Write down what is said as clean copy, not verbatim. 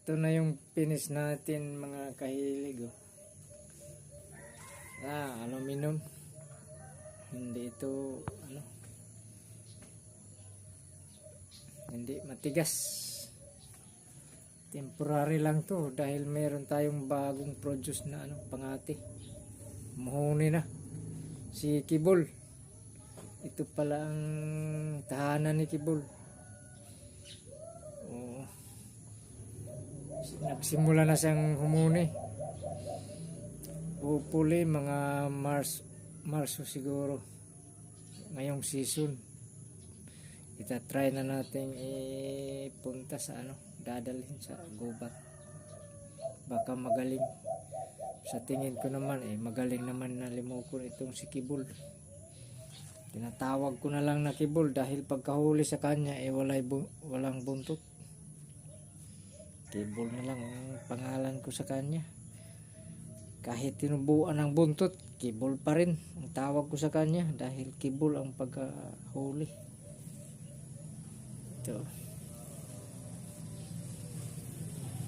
Ito na yung finish natin mga kahilig. Oh. Aluminum. Hindi ito hindi matigas. Temporary lang to dahil meron tayong bagong produce na pangati. Mahuni na. Si Kibol. Ito pala ang tahanan ni Kibol. Nagsimula na siyang humuni. Hopefully mga Marso siguro ngayong season. Itatry na natin ipunta sa dadalhin sa gubat. Baka magaling. Sa tingin ko naman magaling naman na limukon itong si Kibol. Tinatawag ko na lang na Kibol dahil pagkahuli sa kanya walang buntot. Kibol na lang ang pangalan ko sa kanya. Kahit tinubuan ng buntot, Kibol pa rin ang tawag ko sa kanya dahil Kibol ang pagkahuli. Ito.